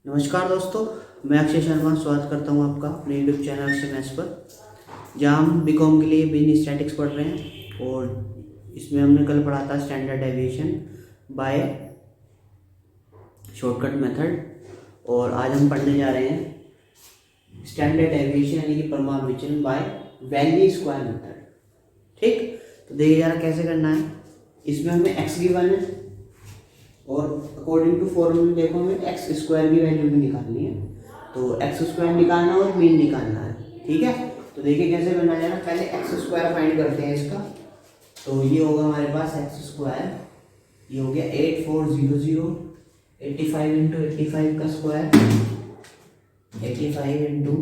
नमस्कार दोस्तों, मैं अक्षय शर्मा स्वागत करता हूं आपका अपने यूट्यूब चैनल अक्षय मैथ्स पर, जहां हम बीकॉम के लिए बिन स्टैटिक्स पढ़ रहे हैं। और इसमें हमने कल पढ़ा था standard deviation by shortcut method, और आज हम पढ़ने जा रहे हैं स्टैंडर्ड डेविएशन यानी कि प्रमाण विचलन बाय वैल्यू स्क्वायर मेथड। ठीक, तो देखिए जरा कैसे करना है। इसमें हमें एक्स गिवन है और अकॉर्डिंग टू फॉर्मूला देखो हमें एक्स स्क्वायर की वैल्यू भी निकालनी है, तो एक्स स्क्वायर निकालना और मीन निकालना है। ठीक है, तो देखिए कैसे करना है। पहले एक्स स्क्वायर फाइंड करते हैं इसका। तो ये होगा हमारे पास एक्स स्क्वायर, ये हो गया 8400, 85 इंटू 85 का स्क्वायर, 85 इंटू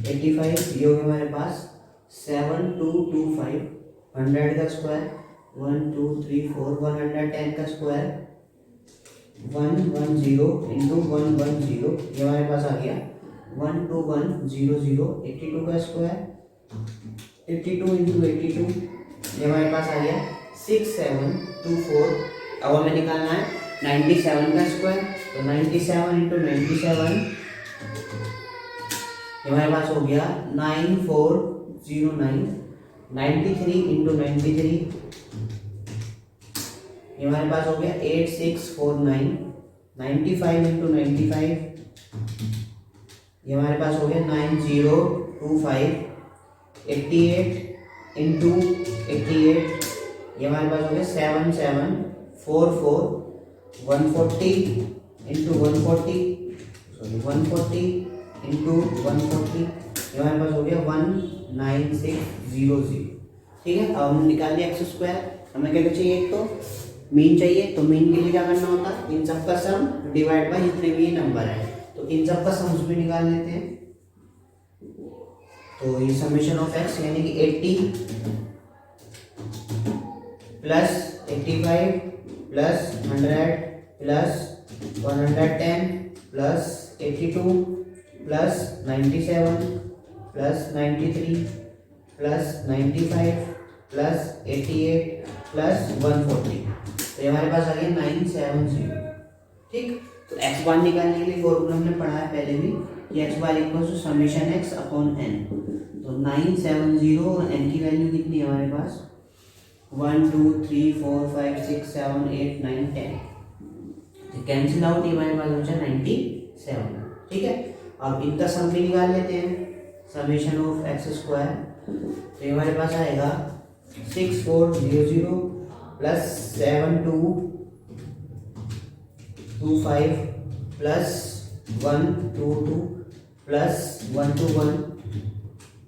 85, ये हो गया हमारे पास 7225, 100 का स्क्वायर, 1 2 3 4, 110 का स्क्वायर, 110 इंटू 110, ये हमारे पास आ गया 12100, 82 का स्क्वायर, 82 इंटू 82, ये हमारे पास आ गया 6724। अब हमें निकालना है 97 का स्क्वायर, तो 97 इंटू 97, ये हमारे पास हो गया 9409, 93 इंटू 93, ये हमारे पास हो गया 8649, 95 इंटू 95, ये हमारे पास हो गया 9025, 88 इंटू 88, ये हमारे पास हो गया 7744, 140 इंटू 140, सॉरी 140 इंटू 140, ये हमारे पास हो गया 19600। ठीक है, अब हम निकाल लिया एक्स स्क्वायर। हमें क्या चाहिए, एक तो मीन चाहिए। तो मीन के लिए क्या करना होता है, इन सब का सम डिवाइड बाय जितने भी ये नंबर है, तो इन सब का सम्स भी निकाल लेते हैं। तो ये समेशन ऑफ एक्स यानी कि 80 plus 85 plus 100 plus 110 plus 82 plus 97 plus 93 plus 95 plus 88 plus 140, तो ये हमारे पास आ गया 970। ठीक, तो एक्स बार निकालने के लिए फॉर्मूला हमने पढ़ा है पहले भी कि x bar equal to summation x upon n. तो 970 और एन की वैल्यू कितनी है हमारे पास, 1 2 3 4 5 6 7 8 9 10, तो कैंसिल आउट, ये हमारे पास बचा 97। ठीक है, अब इनका सम भी निकाल लेते हैं, समेशन ऑफ एक्स स्क्वायर। तो ये हमारे पास आएगा 6400 plus 7225 plus 122 plus 121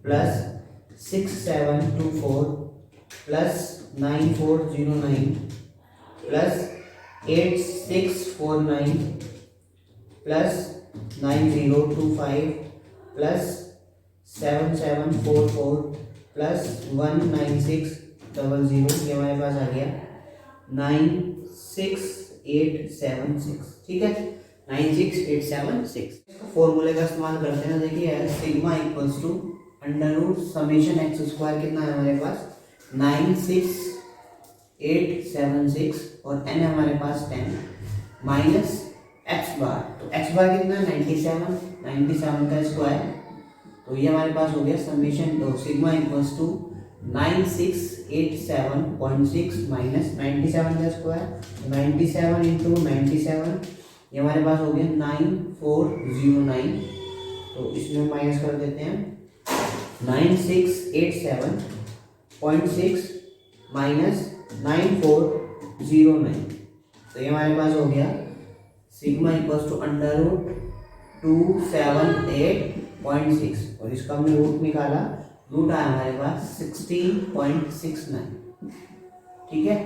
plus 6724 plus 9409 plus 8649 plus 9025 plus 7744 plus 19600, ये हमारे पास आ गया 96876। ठीक है, 96876। फॉर्मूले का इस्तेमाल करते हैं। देखिए sigma equals to under root summation x square कितना है हमारे पास 96876 और एन है हमारे पास 10 माइनस एक्स बार। तो एक्स बार कितना है 97 का स्क्वायर, तो ये हमारे पास हो गया समेशन, तो सिग्मा इक्वल्स टू 9687.6 माइनस 97 का स्क्वायर, 97 इंटू 97, ये हमारे पास हो गया 9409। तो इसमें माइनस कर देते हैं 9687.6 माइनस 9409, तो ये हमारे पास हो गया sigma equals to under root 278.6, और इसका हमने रूट निकाला, रूट आया हमारे पास 16.69। ठीक है,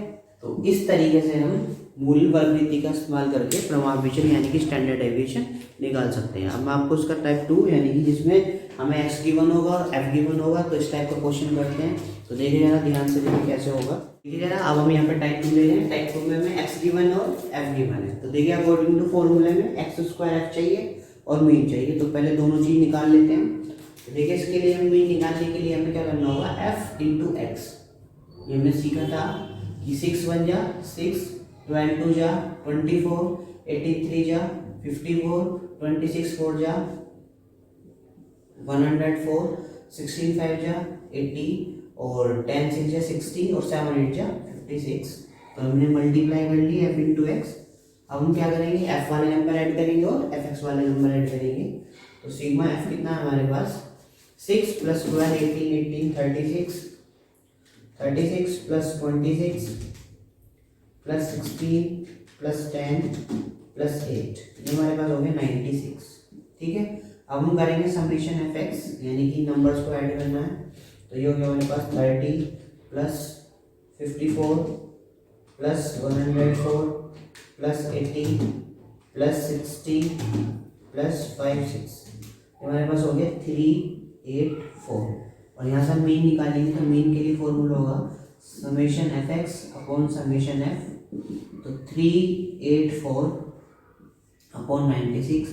तो इस तरीके से हम मूल वर्ग रीति का इस्तेमाल करके प्रमाण विचलन यानी कि स्टैंडर्ड डेविएशन निकाल सकते हैं। अब मैं आपको इसका टाइप 2 यानी कि जिसमें हमें एक्स गिवन होगा और एफ गिवन होगा, तो इस टाइप का क्वेश्चन करते हैं। तो देखिए जरा ध्यान से, देखिए कैसे होगा। देखिए जरा, अब हम यहाँ पे टाइप 2 ले रहे हैं। टाइप 2 में हमें एक्स गिवन और एफ गिवन है। तो देखिए अकॉर्डिंग टू फॉर्मूले में एक्स स्क्वायर एफ चाहिए और मीन चाहिए, तो पहले दोनों चीज निकाल लेते हैं। तो देखिए इसके लिए हम मीन निकालने के लिए हमें क्या करना होगा, एफ इंटू एक्स। ये हमने सीखा था कि 6 1 जा 6, 12 2 जा 24, 83 जा 54, 26 4 जा 104, 16 5 जा 80 और 10 6 जा 60 और 7 8 जा 56। तो हमने मल्टीप्लाई कर ली f इंटू एक्स। अब हम क्या करेंगे, f वाले नंबर ऐड करेंगे और fx वाले नंबर ऐड करेंगे। तो सिग्मा f कितना है हमारे पास 6 plus 12 18 18 36 36 plus 26 plus 16 plus 10 plus 8, ये हमारे पास हो गया 96। ठीक है, अब हम करेंगे समेशन एफ एक्स, यानी कि नंबर्स को ऐड करना है। तो ये हो गया हमारे पास 30 plus 54 plus 104 plus 80 plus 60 plus 56, हमारे पास हो गया 384। और यहाँ से हम मीन निकालेंगे, तो मीन के लिए फॉर्मूला होगा summation f x upon summation F. तो 384 अपॉन 96,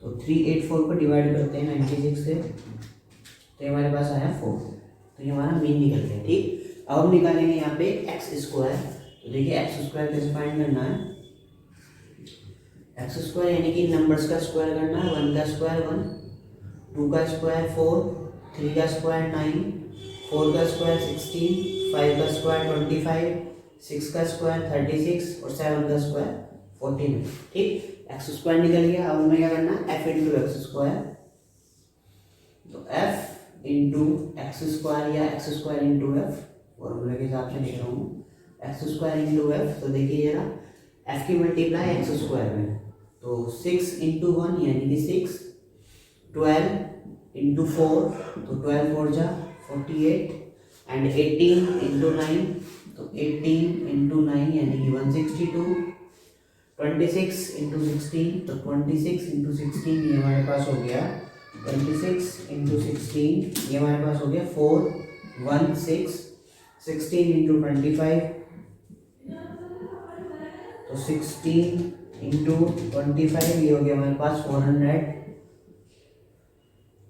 तो 384 को डिवाइड करते हैं 96 से, तो हमारे पास आया 4। तो ये हमारा मीन निकल गया। ठीक, अब हम निकालेंगे यहाँ पे एक्स स्क्वायर। तो देखिए एक्स स्क्वायर कैसे फाइंड करना है, एक्स स्क्वायर यानी कि नंबर्स का स्क्वायर करना है। 1 का स्क्वायर 1, 2 का स्क्वायर 4, 3 का स्क्वायर 9, 4 का स्क्वायर 16, 5 का स्क्वायर 25, 6 का स्क्वायर 36 और 7 का स्क्वायर 14। ठीक, एक्स स्क्वायर निकल गया। अब हमें क्या करना है, एफ इंटू एक्स स्क्वायर। तो एफ इंटू एक्स स्क्वायर या एक्स स्क्वायर इंटू एफ, फॉर्मूले के हिसाब से लिख रहा हूँ एक्स स्क्वायर इंटू एफ। तो देखिए जरा एफ की मल्टीप्लाई एक्स स्क्वायर में, तो 6 इंटू 1 यानी कि 6, 12 इंटू 4 तो 12 4 जा 48 एंड 18 इंटू 9 तो 18 इंटू 9 यानी कि 162, 26 इंटू 16 तो 26 इंटू 16 ये हमारे पास हो गया 26 इंटू 16 ये हमारे पास हो गया 416, 16 इंटू 25 तो 16 इंटू 25 ये हो गया हमारे पास 400,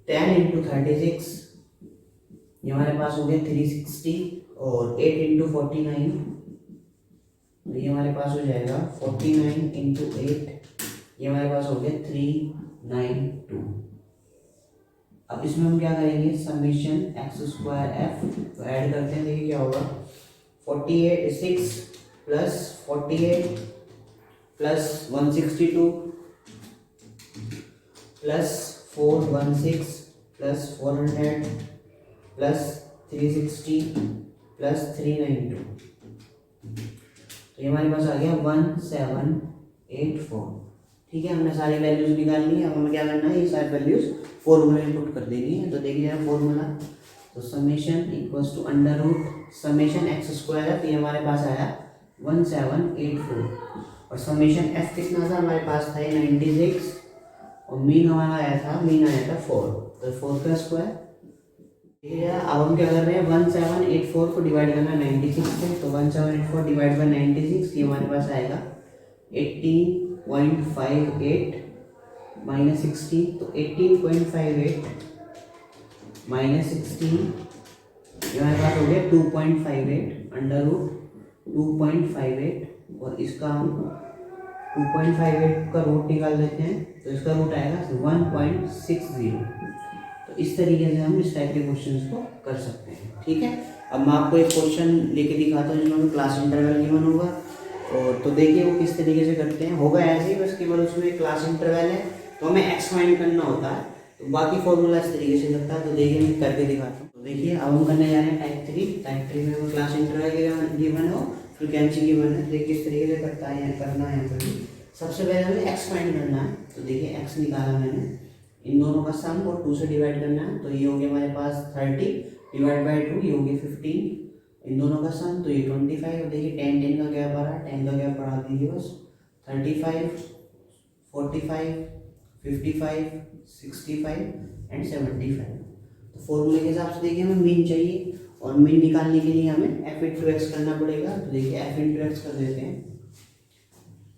10 इंटू 36 ये हमारे पास हो गया 360 और 8 इंटू 49 तो ये हमारे पास हो जाएगा 49 इंटू 8 ये हमारे पास हो गया 392। अब इसमें हम क्या करेंगे, समेशन एक्स स्क्वायर एफ, तो ऐड करते हैं। देखिए क्या होगा, 46 plus 48 plus 162 plus 416 plus 400 plus 360 plus 392, तो ये हमारे पास आ गया 1784। ठीक है, हमने सारी वैल्यूज निकाल ली। अब हमें क्या करना है, ये सारी वैल्यूज फॉर्मूला में पुट कर देनी है। तो देखिए जरा फॉर्मूला, तो summation equals to under root summation x square f, ये हमारे पास आया 1784 और समेशन एफ कितना था हमारे पास था 96 और मीन हमारा आया था 4, तो 4 का स्क्वायर। ठीक है, अब हम क्या कर रहे हैं, 1784 को डिवाइड करना 96 से, तो 1784 डिवाइड बाय 96 ये हमारे पास आएगा 18.58 माइनस 16, तो 18.58 माइनस 16 ये हमारे पास हो गया 2.58 अंडर रूट 2.58 और इसका हम 2.58 का रूट निकाल देते हैं, तो इसका रूट आएगा 1.60। तो इस तरीके से हम इस टाइप के क्वेश्चंस को कर सकते हैं। ठीक है, अब मैं आपको एक क्वेश्चन लेके दिखाता हूँ जिसमें क्लास इंटरवल गिवन होगा, और तो देखिए वो किस तरीके से करते हैं। होगा ऐसे ही, बस केवल उसमें क्लास इंटरवल है तो हमें एक्स फाइंड करना होता है, तो बाकी फॉर्मूला इस तरीके से करता है। तो देखिए मैं करके दिखाता हूँ। तो देखिए अब हम करने जा रहे हैं टाइप 3 में वो क्लास इंटरवल गिवन हो, फ्रीक्वेंसी गिवन है। देखिए किस तरीके से करता है, करना है। सबसे पहले हमें एक्स फाइंड करना है, तो देखिए एक्स निकाला मैंने, इन दोनों का सम और 2 से डिवाइड करना है, तो ये हो गया हमारे पास 30 डिवाइड बाई 2 ये हो गया 15, इन दोनों का सम तो ये 25। देखिए 10 10 का गैप आ रहा है, 10 का गैप बढ़ा दीजिए बस, 35 45 55 65 एंड 75। तो फॉर्मूले के हिसाब से देखिए हमें मीन चाहिए और मीन निकालने के लिए हमें एफ इंटू एक्स करना पड़ेगा। तो देखिए एफ इंटू एक्स कर देते हैं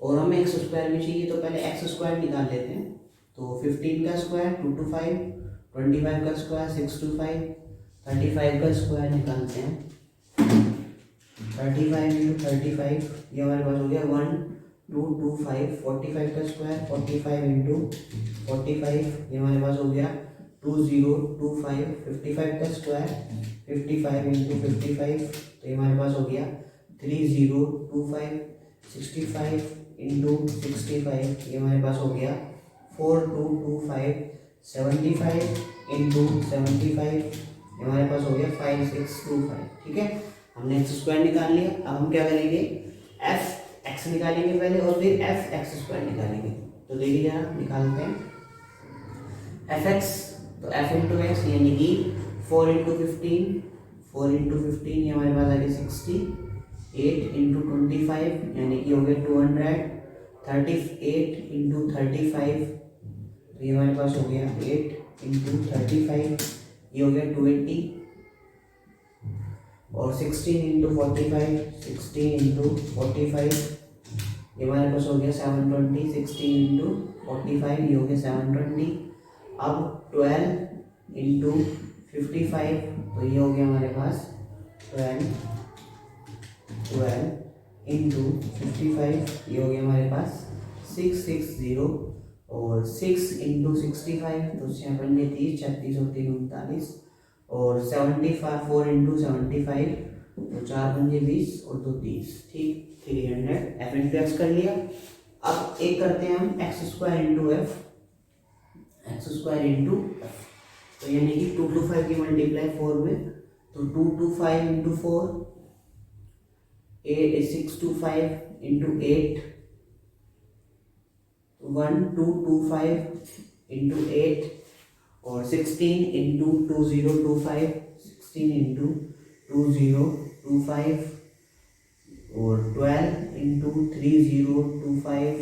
और हमें एक्स स्क्वायर भी चाहिए, तो पहले एक्स स्क्वायर निकाल लेते हैं। तो 15 का स्क्वायर 2 to 5, 25 का स्क्वायर 6 to 5, 35 का स्क्वायर निकालते हैं। 35 into 35 ये हमारे पास हो गया 225 45 का स्क्वायर 45 इंटू 45 ये हमारे पास हो गया 2025 55 का स्क्वायर 55 इंटू 55 तो ये हमारे पास हो गया 3025 65 इंटू 65 ये हमारे पास हो गया 4225 75 इंटू 75 ये हमारे पास हो गया 5625। ठीक है, हमने एक्स स्क्वायर निकाल लिया। अब हम क्या करेंगे, एफ एक्स निकालेंगे पहले और फिर एफ एक्स स्क्वायर निकालेंगे। तो देखिए जरा निकालते हैं एफ एक्स, तो एफ इंटू एक्स यानी कि 4 इंटू 15 4 इंटू 15 ये हमारे पास आ गया 60 8 इंटू 25 यानी कि हो गया 200 38 इंटू 35 तो ये हमारे पास हो गया 8 इंटू 35 ये हो गया 280 और 16 इंटू 45 16 इंटू 45 ये हमारे पास हो गया 720 16 इंटू 45 ये हो गया 720। अब 12 इंटू 55 तो ये हो गया हमारे पास 12 इंटू 55 ये हो गया हमारे पास 660 और 6 इंटू 65 तो 30 36 और 3 39 और 75 4 इंटू 75 तो 4 पंजे 20 और 2 30। ठीक, 300 एफ इंटू एक्स कर लिया। अब एक करते हैं हम x square into F x square into F, तो यानी कि 225 की मल्टीप्लाई 4 में तो 225 इंटू 4 625 इंटू 8 1225 इंटू 8 और 16 इंटू 2025 16 इंटू 2025 और 12 इंटू 3025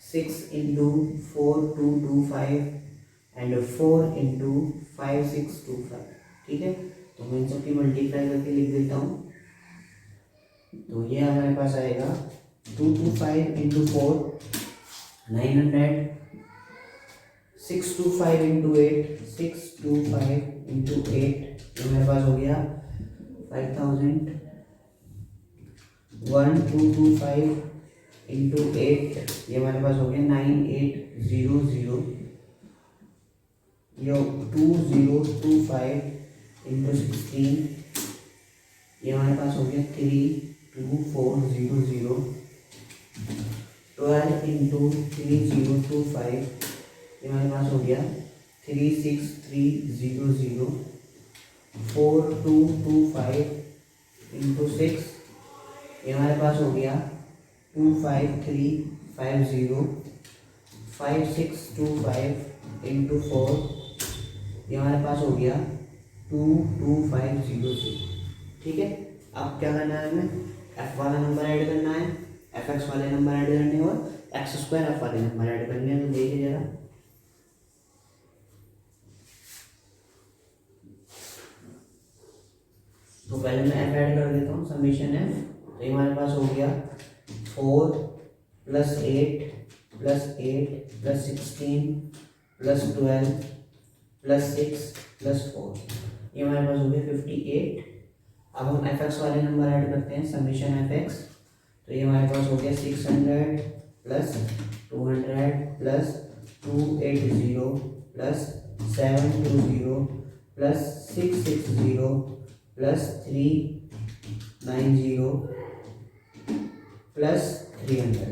6 इंटू 4225 एंड 4 इंटू 5625। ठीक है, तो मैं इन सबकी मल्टीप्लाई करके लिख देता हूँ। तो ये हमारे पास आएगा 225 इंटू 4 900 625 इंटू 8 625 इंटू 8 तो मेरे पास हो गया 5000 1225 इंटू 8 ये हमारे पास हो गया 9800 ये 2025 इंटू 16 ये हमारे पास हो गया 32400 12 इंटू 3025 ये हमारे पास हो गया 36300 4225 इंटू 6 ये हमारे पास हो गया 25350 5625 इंटू 4 ये हमारे पास हो गया 22500। ठीक है, अब क्या करना है हमें, एफ वाला नंबर ऐड करना है, एफ एक्स वाले नंबर ऐड करने हैं और एक्स स्क्वायर एफ वाले नंबर ऐड करने हैं। तो देखिए जरा, तो पहले मैं एफ ऐड कर देता हूँ, समीशन एफ। तो ये हमारे पास हो गया 4 plus 8 plus 8 plus 16 plus 12 plus 6 plus 4 ये हमारे पास हो गया 58। अब हम एफ एक्स वाले नंबर ऐड करते हैं, समीशन एफ एक्स। तो ये हमारे पास हो गया 600 plus 200 plus 280 plus 720 plus 660 plus 390 plus 300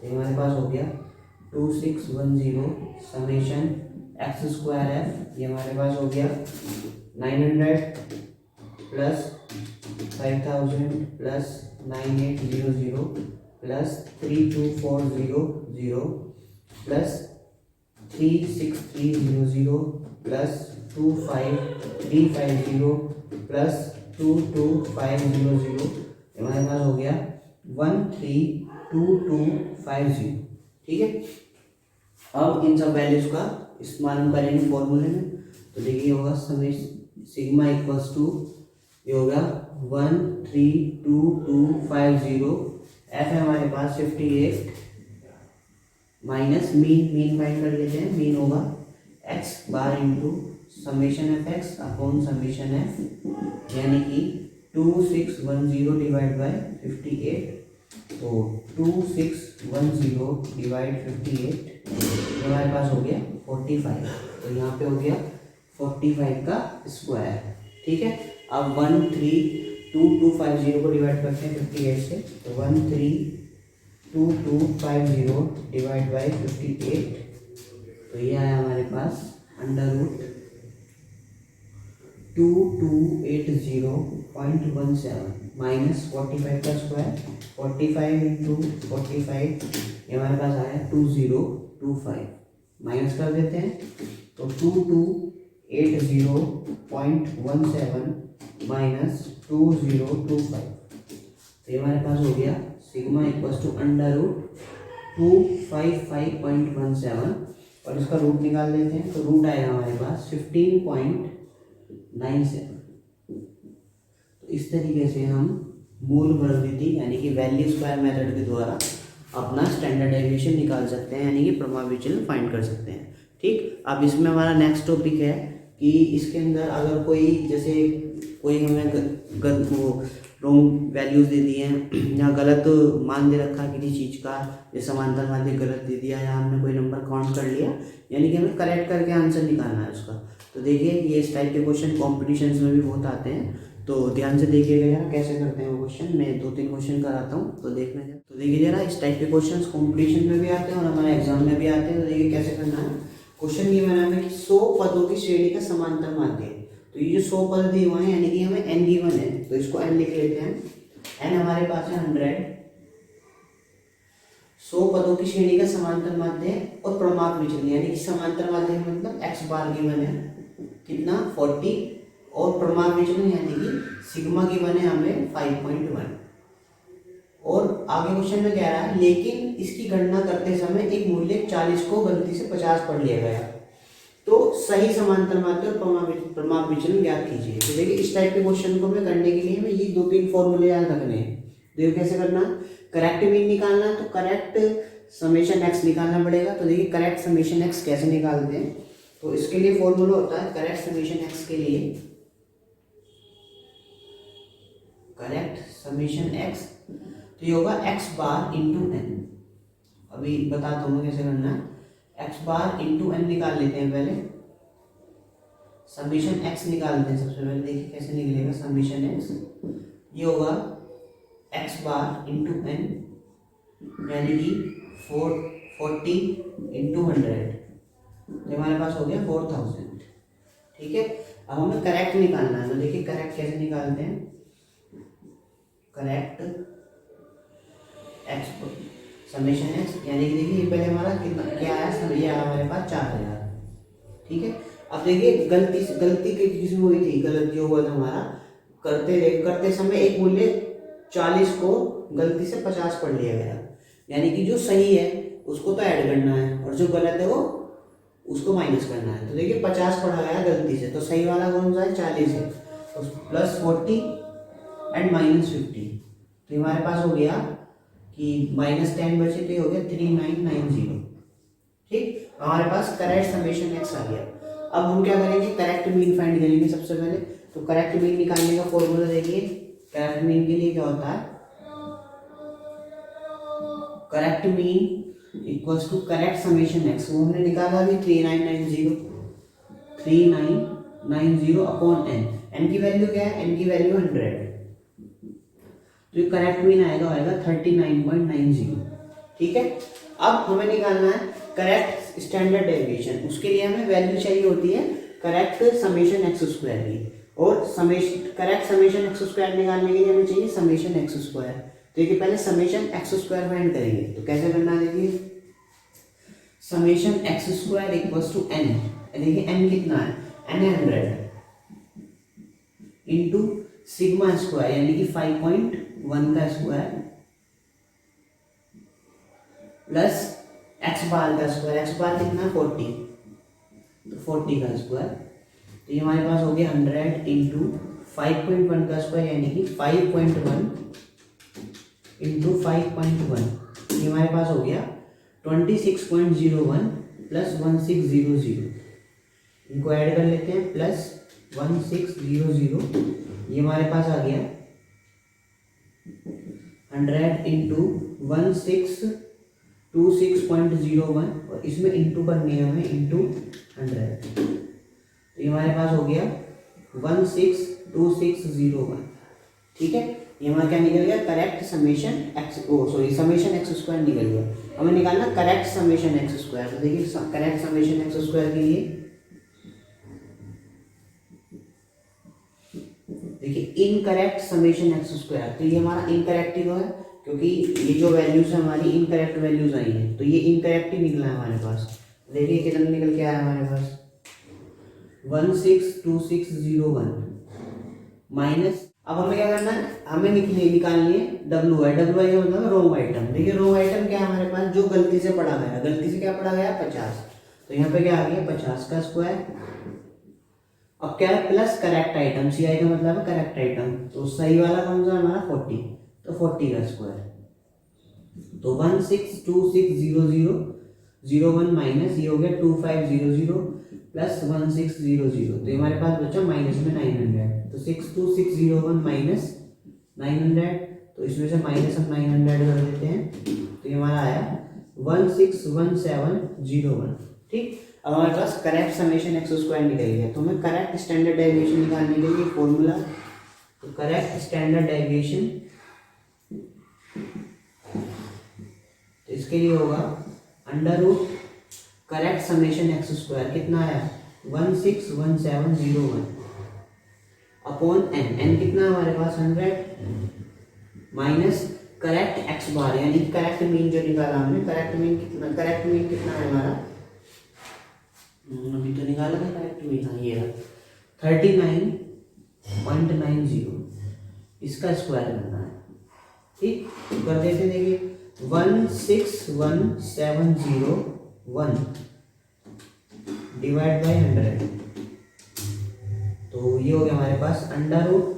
ये हमारे पास हो गया 2610 समेशन एक्स स्क्वायर एफ। ये हमारे पास हो गया 900 plus 5000 plus 9800 plus 32400 plus 36300 plus 25350 plus 22500 हमारे पास हो गया 132250। ठीक है, अब इन सब वैल्यूज का इस्तेमाल हम करेंगे फॉर्मूले में। तो देखिए होगा सिग्मा इक्वल्स टू ये होगा 132250। एफ है हमारे पास 58 माइनस मीन फाइंड कर लेते हैं। मीन होगा x bar into summation f x upon summation f, यानी कि 2610 डिवाइड बाय 58 तो 2610 डिवाइड 58 हमारे पास हो गया 45। तो यहाँ पे हो गया 45 का स्क्वायर। ठीक है, अब 132250 को डिवाइड करते हैं 58 से, तो 132250 डिवाइड बाई 58, तो ये आया हमारे पास अंडर रूट 2280.17 माइनस 45 का स्क्वायर, 45 इंटू 45 ये हमारे पास आया 2025, माइनस कर देते हैं तो 2280.17 माइनस 2025, तो ये हमारे पास हो गया sigma equals to under root 255.17 और इसका रूट निकाल लेते हैं, तो रूट आएगा हमारे पास 15.97। तो इस तरीके से हम मूल वर्गीति यानी कि वैल्यू स्क्वायर मेथड के द्वारा अपना स्टैंडर्ड डेविएशन निकाल सकते हैं, यानी कि प्रभाव विचलन फाइंड कर सकते हैं। ठीक, अब इसमें हमारा नेक्स्ट टॉपिक है कि इसके अंदर अगर कोई जैसे कोई हमें रॉन्ग वैल्यूज दे दी हैं या गलत मान दे रखा है किसी चीज़ का, जैसे समांतर माध्य गलत दे दिया या हमने कोई नंबर काउंट कर लिया, यानी कि हमें करेक्ट करके आंसर निकालना है उसका। तो देखिए ये इस टाइप के क्वेश्चन कॉम्पिटिशन्स में भी बहुत आते हैं, तो ध्यान से देखिएगा यार कैसे करते हैं वो क्वेश्चन। मैं 2-3 क्वेश्चन कराता हूँ, तो देखना जरा। तो देखिए जरा इस टाइप के क्वेश्चन कॉम्पिटिशन में भी आते हैं और हमारे एग्जाम में भी आते हैं। तो देखिए कैसे करना है। क्वेश्चन ये बनाना है कि 100 पदों की श्रेणी का समांतर माध्य। तो ये जो 100 पद दिए हुए हैं यानी कि हमें n गिवन है, तो इसको n लिख लेते हैं। n हमारे पास है 100, 100 पदों की श्रेणी का समांतर माध्य और प्रमाप विचलन, यानी कि समांतर माध्य मतलब x बार गिवन है कितना 40 और प्रमाप विचलन यानी कि सिग्मा गिवन है हमें 5.1। और आगे क्वेश्चन में कह रहा है लेकिन इसकी गणना करते समय एक मूल्य 40 को गलती से 50 पर लिया गया, तो सही समांतर माध्य और प्रमाप विचलन ज्ञात कीजिए। तो देखिए इस टाइप के क्वेश्चन को हमें करने के लिए हमें ये 2-3 फॉर्मूले याद रखने हैं। देखिए कैसे करना, करेक्ट मीन निकालना है तो करेक्ट समेशन एक्स निकालना पड़ेगा। तो देखिए करेक्ट समेशन एक्स कैसे निकालते हैं, तो इसके लिए फॉर्मूला होता है करेक्ट समेशन एक्स के लिए, करेक्ट समेशन एक्स तो ये होगा एक्स बार इंटू एन। अभी बताता हूँ कैसे करना है। एक्स बार इंटू एन निकाल लेते हैं पहले, समेशन एक्स निकालते हैं सबसे पहले। देखिए कैसे निकलेगा समेशन एक्स, ये होगा एक्स बार इंटू एन यानी कि 40 इंटू 100, तो हमारे पास हो गया 4000। ठीक है, अब हमें करेक्ट निकालना है। तो देखिए करेक्ट कैसे निकालते हैं, करेक्ट एक्स समेशन एक्स यानी कि देखिए पहले हमारा कितना क्या आया, ये आया हमारे पास 4000। ठीक है, अब देखिए गलती किसमें हुई थी, गलत जो हुआ था हमारा करते समय एक मूल्य 40 को गलती से 50 पर लिया गया, यानी कि जो सही है उसको तो ऐड करना है और जो गलत है वो उसको माइनस करना है। तो देखिए 50 पढ़ा गया गलती से, तो सही वाला कौन सा है 40 है, तो प्लस 40 एंड माइनस 50, तो हमारे पास हो गया कि -10 बचे, तो ये हो गया 3990। ठीक, हमारे पास करेक्ट समेशन एक्स आ गया। अब हम क्या करेंगे, करेक्ट मीन फाइंड करेंगे सबसे पहले। तो करेक्ट मीन निकालने का फॉर्मूला देखिए, करेक्ट मीन के लिए क्या होता है, correct mean equals to correct summation x, वो हमने निकाला अभी 3990 अपॉन एन। एन की वैल्यू क्या है, एन की वैल्यू 100, तो ये करेक्ट मीन आएगा 39.90। ठीक है, अब हमें निकालना है करेक्ट स्टैंडर्ड डेविएशन। उसके लिए हमें वैल्यू चाहिए होती है करेक्ट समेशन एक्स स्क्वायर की, और करेक्ट समेशन एक्स स्क्वायर निकालने के लिए हमें चाहिए समेशन एक्स स्क्वायर। तो देखिए पहले समेशन एक्स स्क्वायर फाइंड करेंगे, तो कैसे करना है देखिए, summation x square equals to n. देखिए एन कितना है, एन 100 इंटू सिग्मा स्क्वायर यानी कि 5.1 का स्क्वायर प्लस एक्स बार का स्क्वायर, एक्स बार कितना 40, तो 40 का स्क्वायर, तो ये हमारे पास हो गया 100 इंटू 5.1 का स्क्वायर यानी कि 5.1 इंटू 5.1, ये हमारे पास हो गया 26.01 प्लस 1600। इनको ऐड कर लेते हैं, प्लस 1600, ये हमारे पास आ गया 100 इंटू 1626.01 और इसमें इंटू करनी है हमें इंटू 100। तो ये हमारे पास हो गया 162601। ठीक है, ये हमारा क्या निकल गया, correct summation x, summation x square निकल गया। हमें निकालना करेक्ट समेशन एक्स स्क्वायर। तो देखिए करेक्ट समेशन एक्स स्क्वायर के लिए देखिए इनकरेक्ट समेशन एक्स स्क्वायर, तो ये हमारा इनकरेक्ट ही तो है क्योंकि ये जो वैल्यूज है हमारी इनकरेक्ट वैल्यूज आई हैं, तो ये इनकरेक्ट ही निकला है हमारे पास। देखिए कितना निकल के आया हमारे पास 162601 माइनस। अब हमें क्या करना है, हमें निकालनी है डब्ल्यू आई। डब्ल्यू आई का मतलब रोंग आइटम। देखिए रोंग आइटम क्या है हमारे पास, जो गलती से पढ़ा गया, गलती से क्या पढ़ा गया 50, तो यहाँ पे क्या आ गया 50 का स्क्वायर। अब क्या है प्लस करेक्ट आइटम, सी आई का मतलब है करेक्ट आइटम, तो सही वाला कौन सा हमारा 40, तो 40 का स्क्वायर। तो 16260001 माइनस ये हो गया 2500 प्लस 1600, तो हमारे पास बचा माइनस में 900। तो 62601 माइनस 900, तो इसमें से माइनस हम 900 कर देते हैं, तो ये हमारा आया 161701। ठीक, अब हमारे पास करेक्ट समेशन एक्स स्क्वायर निकल गया। तो हमें करेक्ट स्टैंडर्ड डेविएशन निकालने के लिए फॉर्मूला, तो करेक्ट स्टैंडर्ड डेविएशन, तो इसके लिए होगा under route correct summation x square, कितना आया 161701 अपॉन एन। एन कितना है हमारे पास 100 माइनस करेक्ट एक्स बार, यानी करेक्ट मीन जो निकाला हमने, करेक्ट मीन कितना है हमारा, अभी तो निकाला था करेक्ट मीन, हाँ ये 39.90, इसका स्क्वायर करना है। ठीक, तो कर देते हैं। देखिए 161,701 डिवाइड बाई 100, तो ये हो गया हमारे पास अंडर रूट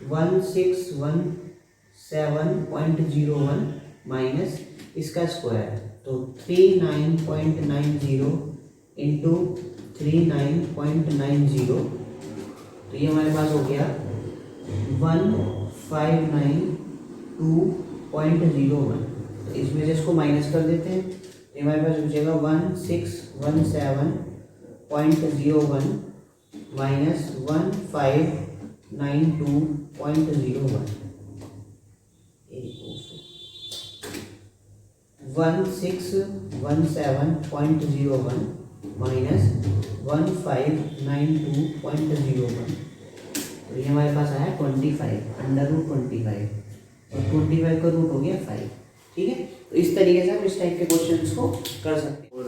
1617.01 माइनस इसका स्क्वायर, तो 39.90 इंटू 39.90, तो ये हमारे पास हो गया 1592.01। तो इसमें से इसको माइनस कर देते हैं, तो हमारे पास बचेगा 1617.01 माइनस 1592.01, 1617.01 माइनस 1592.01, तो ये हमारे पास आया 25 अंडर रूट 25, और 25 का रूट हो गया 5। ठीक है, तो इस तरीके से हम इस टाइप के क्वेश्चंस को कर सकते हैं। और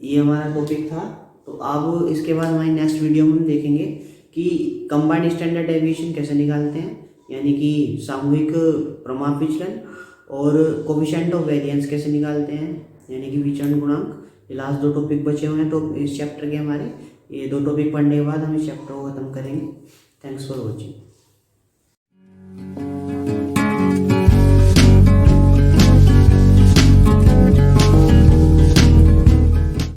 ये हमारा टॉपिक था। तो अब इसके बाद हमारी नेक्स्ट वीडियो में देखेंगे कि कंबाइंड स्टैंडर्ड डेविएशन कैसे निकालते हैं, यानी कि सामूहिक प्रमाप विचलन, और कोफिशिएंट ऑफ वेरिएंस कैसे निकालते हैं, यानी कि विचरण गुणांक। ये लास्ट 2 टॉपिक बचे हुए हैं तो इस चैप्टर के हमारे, ये 2 टॉपिक पढ़ने के बाद हम इस चैप्टर को खत्म करेंगे। Thanks for watching.